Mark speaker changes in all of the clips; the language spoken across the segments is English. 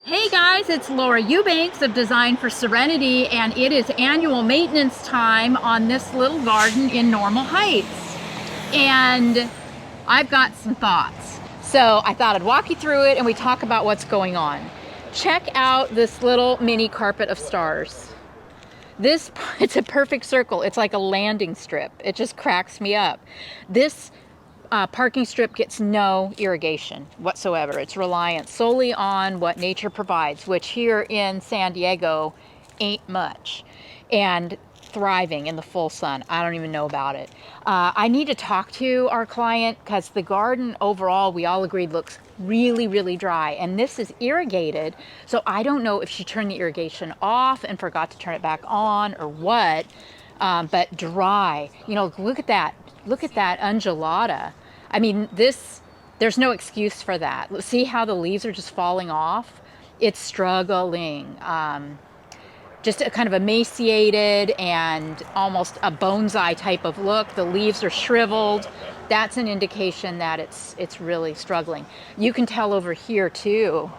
Speaker 1: Hey guys, it's Laura Eubanks of Design for Serenity, and it is annual maintenance time on this little garden in Normal Heights. And I've got some thoughts. So I thought I'd walk you through it and we talk about what's going on. Check out this little mini carpet of stars. It's a perfect circle. It's like a landing strip. It just cracks me up. This parking strip gets no irrigation whatsoever. It's reliant solely on what nature provides, which here in San Diego ain't much, and thriving in the full sun. I don't even know about it. I need to talk to our client because the garden overall, we all agreed, looks really, really dry. And this is irrigated, so I don't know if she turned the irrigation off and forgot to turn it back on or what, but dry. You know, look at that. Look at that undulata. I mean, there's no excuse for that. See how the leaves are just falling off? It's struggling. Just a kind of emaciated and almost a bonsai type of look. The leaves are shriveled. That's an indication that it's really struggling. You can tell over here too.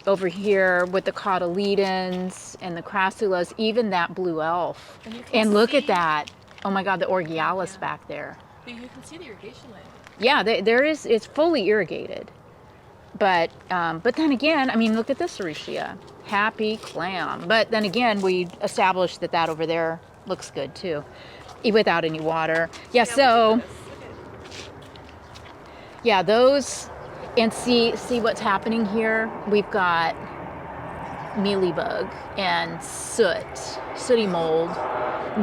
Speaker 1: Over here with the cotyledons and the crassulas, even that blue elf. And look at that. Oh my God, the Orgealis back there.
Speaker 2: But you can see the irrigation line.
Speaker 1: Yeah, there is. It's fully irrigated. But then again, I mean, look at this Cerutia. Happy clam. But then again, we established that over there looks good too, without any water. Yeah, so yeah, those. And see what's happening here? We've got mealybug and sooty mold.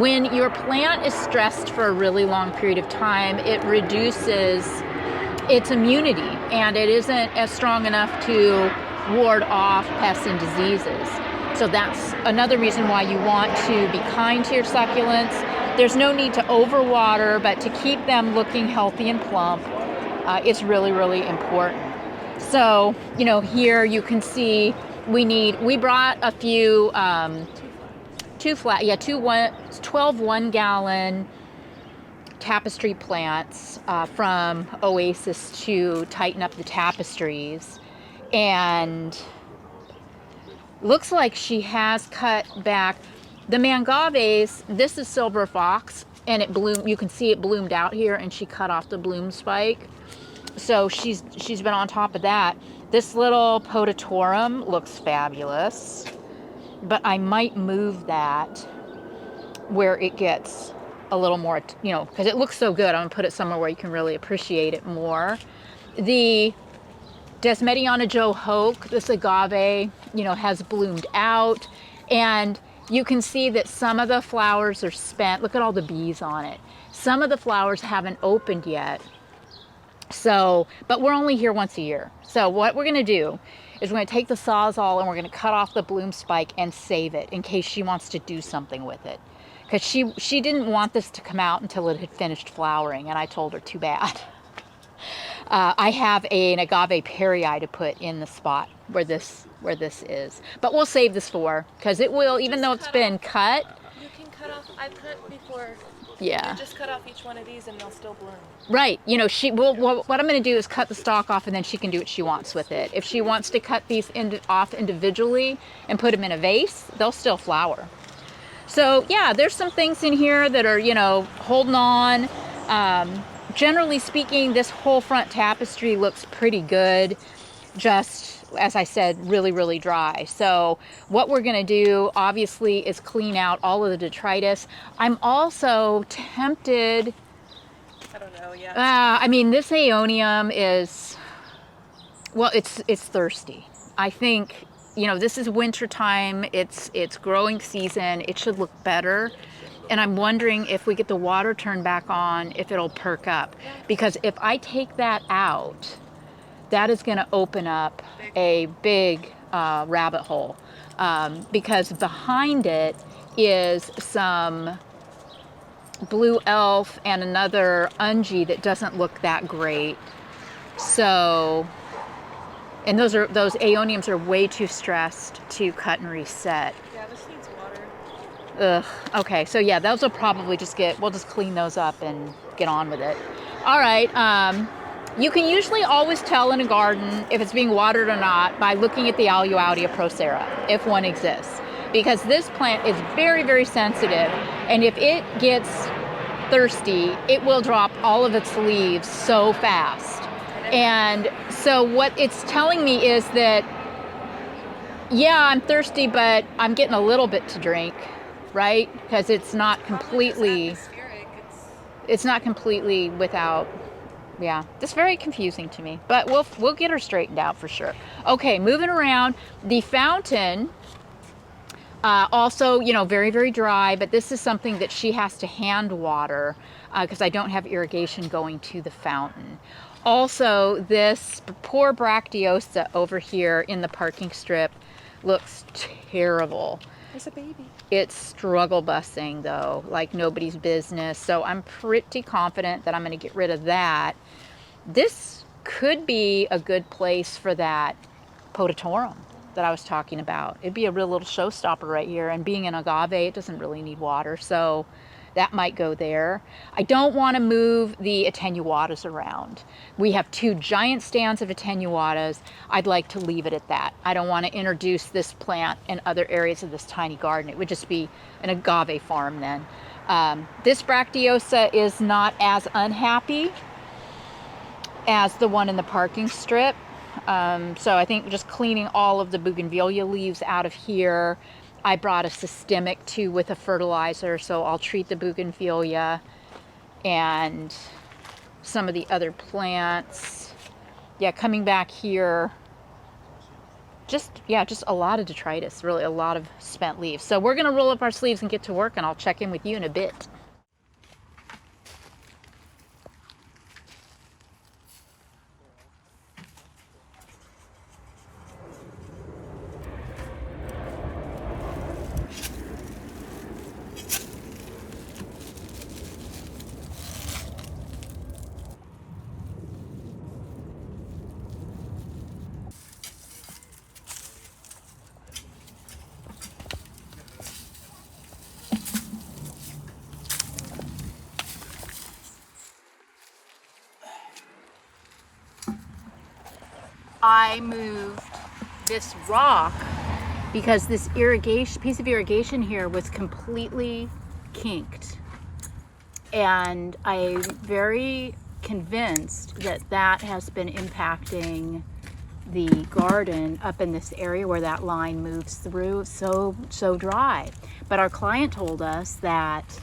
Speaker 1: When your plant is stressed for a really long period of time, it reduces its immunity and it isn't as strong enough to ward off pests and diseases. So that's another reason why you want to be kind to your succulents. There's no need to overwater, but to keep them looking healthy and plump, it's really, really important. So, you know, here you can see we brought a few, 12 1-gallon tapestry plants from Oasis to tighten up the tapestries. And looks like she has cut back the mangaves. This is silver fox, and it bloomed. You can see it bloomed out here, and she cut off the bloom spike. So she's been on top of that. This little potatorium looks fabulous, but I might move that where it gets a little more, you know, because it looks so good. I'm gonna put it somewhere where you can really appreciate it more. The Desmediana Joe Hoke, this agave, you know, has bloomed out, and you can see that some of the flowers are spent. Look at all the bees on it. Some of the flowers haven't opened yet. So, but we're only here once a year. So what we're gonna do is we're gonna take the Sawzall and we're gonna cut off the bloom spike and save it in case she wants to do something with it. Because she didn't want this to come out until it had finished flowering, and I told her too bad. I have an agave perii to put in the spot where this is. But we'll save this for, because it will, even though it's been cut.
Speaker 2: You can cut off, I've cut before.
Speaker 1: Yeah.
Speaker 2: You just cut off each one of these and they'll still bloom.
Speaker 1: Right. You know, what I'm going to do is cut the stalk off, and then she can do what she wants with it. If she wants to cut these off individually and put them in a vase, they'll still flower. So yeah, there's some things in here that are, you know, holding on. Generally speaking, this whole front tapestry looks pretty good. Just, as I said, really, really dry. So what we're going to do, obviously, is clean out all of the detritus. I'm also tempted.
Speaker 2: I don't know, yeah.
Speaker 1: I mean, this aeonium is, well, it's thirsty. I think, you know, this is winter time. It's growing season. It should look better. And I'm wondering if we get the water turned back on, if it'll perk up. Because if I take that out, that is going to open up a big rabbit hole. Because behind it is some blue elf and another ungi that doesn't look that great. So, and those aeoniums are way too stressed to cut and reset.
Speaker 2: Yeah, this needs water.
Speaker 1: Ugh. Okay, so yeah, those will probably we'll just clean those up and get on with it. All right. You can usually always tell in a garden if it's being watered or not by looking at the Aluaudia procera, if one exists. Because this plant is very, very sensitive, and if it gets thirsty, it will drop all of its leaves so fast. And so what it's telling me is that, yeah, I'm thirsty, but I'm getting a little bit to drink, right? Because it's not completely, it's not completely without. Yeah, it's very confusing to me, but we'll get her straightened out for sure. Okay, moving around, the fountain, also, you know, very, very dry, but this is something that she has to hand water because I don't have irrigation going to the fountain. Also, this poor Bracteosa over here in the parking strip looks terrible.
Speaker 2: There's a baby.
Speaker 1: It's struggle busing though, like nobody's business. So I'm pretty confident that I'm going to get rid of that. This could be a good place for that Potatorum that I was talking about. It'd be a real little showstopper right here. And being an agave, it doesn't really need water. So that might go there. I don't want to move the attenuatas around. We have 2 giant stands of attenuatas. I'd like to leave it at that. I don't want to introduce this plant in other areas of this tiny garden. It would just be an agave farm then. This Bracteosa is not as unhappy as the one in the parking strip. So I think just cleaning all of the bougainvillea leaves out of here. I brought a systemic too with a fertilizer, so I'll treat the bougainvillea and some of the other plants. Yeah, coming back here, just a lot of detritus, really a lot of spent leaves. So we're gonna roll up our sleeves and get to work, and I'll check in with you in a bit. I moved this rock because this piece of irrigation here was completely kinked, and I'm very convinced that that has been impacting the garden up in this area where that line moves through. So dry. But our client told us that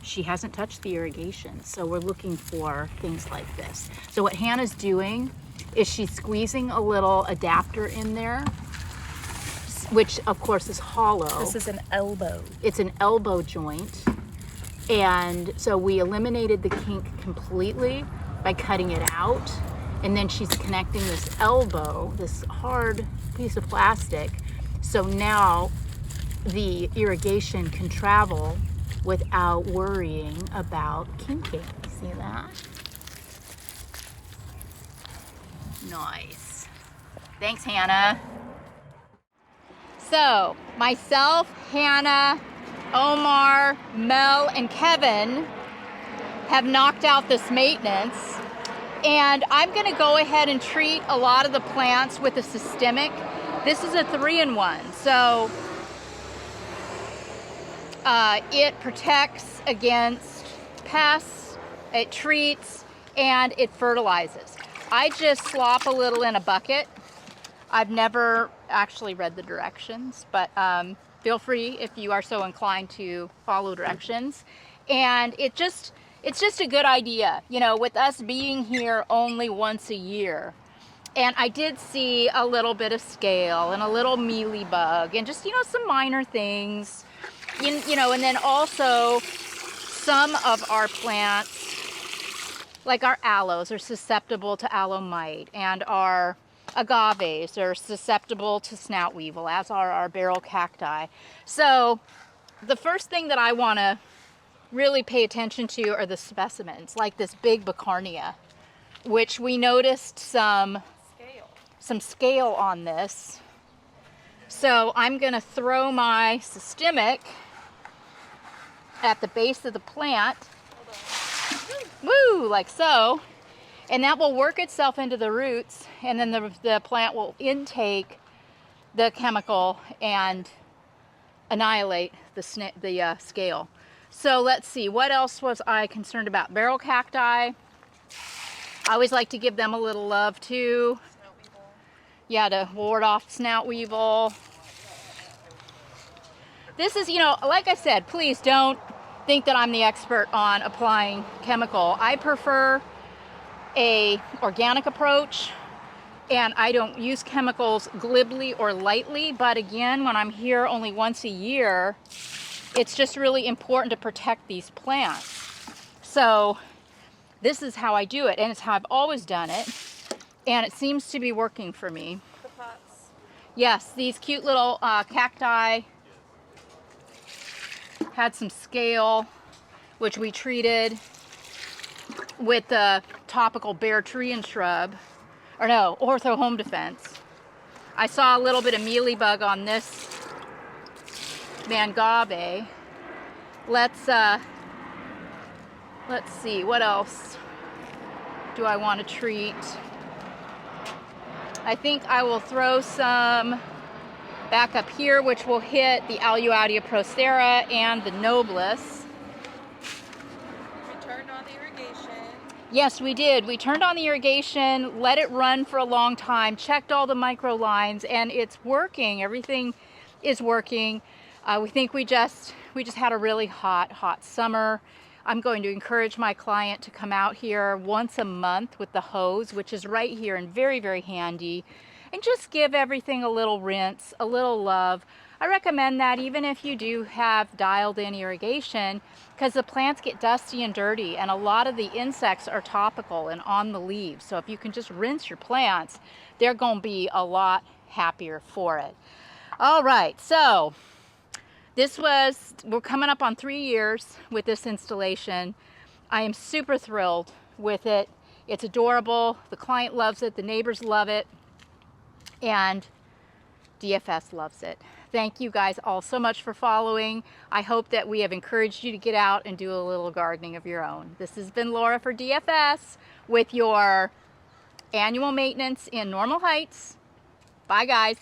Speaker 1: she hasn't touched the irrigation, so we're looking for things like this. So what Hannah's doing is she's squeezing a little adapter in there, which of course is hollow.
Speaker 2: This is an elbow.
Speaker 1: It's an elbow joint. And so we eliminated the kink completely by cutting it out. And then she's connecting this elbow, this hard piece of plastic. So now the irrigation can travel without worrying about kinking. See that? Nice. Thanks, Hannah. So, myself, Hannah, Omar, Mel, and Kevin have knocked out this maintenance. And I'm going to go ahead and treat a lot of the plants with a systemic. This is a 3-in-1. So, it protects against pests, it treats, and it fertilizes. I just slop a little in a bucket. I've never actually read the directions, but feel free if you are so inclined to follow directions. And it's just a good idea, you know, with us being here only once a year. And I did see a little bit of scale and a little mealybug and just, you know, some minor things, you know, and then also some of our plants, like our aloes, are susceptible to aloe mite, and our agaves are susceptible to snout weevil, as are our barrel cacti. So the first thing that I want to really pay attention to are the specimens, like this big Bacarnia, which we noticed some scale on this. So I'm going to throw my systemic at the base of the plant. Woo, like so. And that will work itself into the roots, and then the plant will intake the chemical and annihilate the scale. So let's see, what else was I concerned about? Barrel cacti. I always like to give them a little love too.
Speaker 2: Snout weevil.
Speaker 1: Yeah, to ward off snout weevil. This is, you know, like I said, please don't think that I'm the expert on applying chemical. I prefer a organic approach, and I don't use chemicals glibly or lightly, but again, when I'm here only once a year, it's just really important to protect these plants. So this is how I do it, and it's how I've always done it, and it seems to be working for me.
Speaker 2: The pots.
Speaker 1: Yes, these cute little cacti had some scale, which we treated with the topical bare tree and shrub, or no, Ortho Home Defense. I saw a little bit of mealybug on this mangave. Let's see, what else do I want to treat? I think I will throw some back up here, which will hit the Aluaudia procera and the nobilis.
Speaker 2: We turned on the irrigation.
Speaker 1: Yes, we did. We turned on the irrigation, let it run for a long time, checked all the micro lines, and it's working. Everything is working. We think we just had a really hot summer. I'm going to encourage my client to come out here once a month with the hose, which is right here and very, very handy, and just give everything a little rinse, a little love. I recommend that even if you do have dialed in irrigation, because the plants get dusty and dirty, and a lot of the insects are topical and on the leaves. So if you can just rinse your plants, they're going to be a lot happier for it. All right, so we're coming up on 3 years with this installation. I am super thrilled with it. It's adorable. The client loves it. The neighbors love it. And DFS loves it. Thank you guys all so much for following. I hope that we have encouraged you to get out and do a little gardening of your own. This has been Laura for DFS with your annual maintenance in Normal Heights. Bye, guys.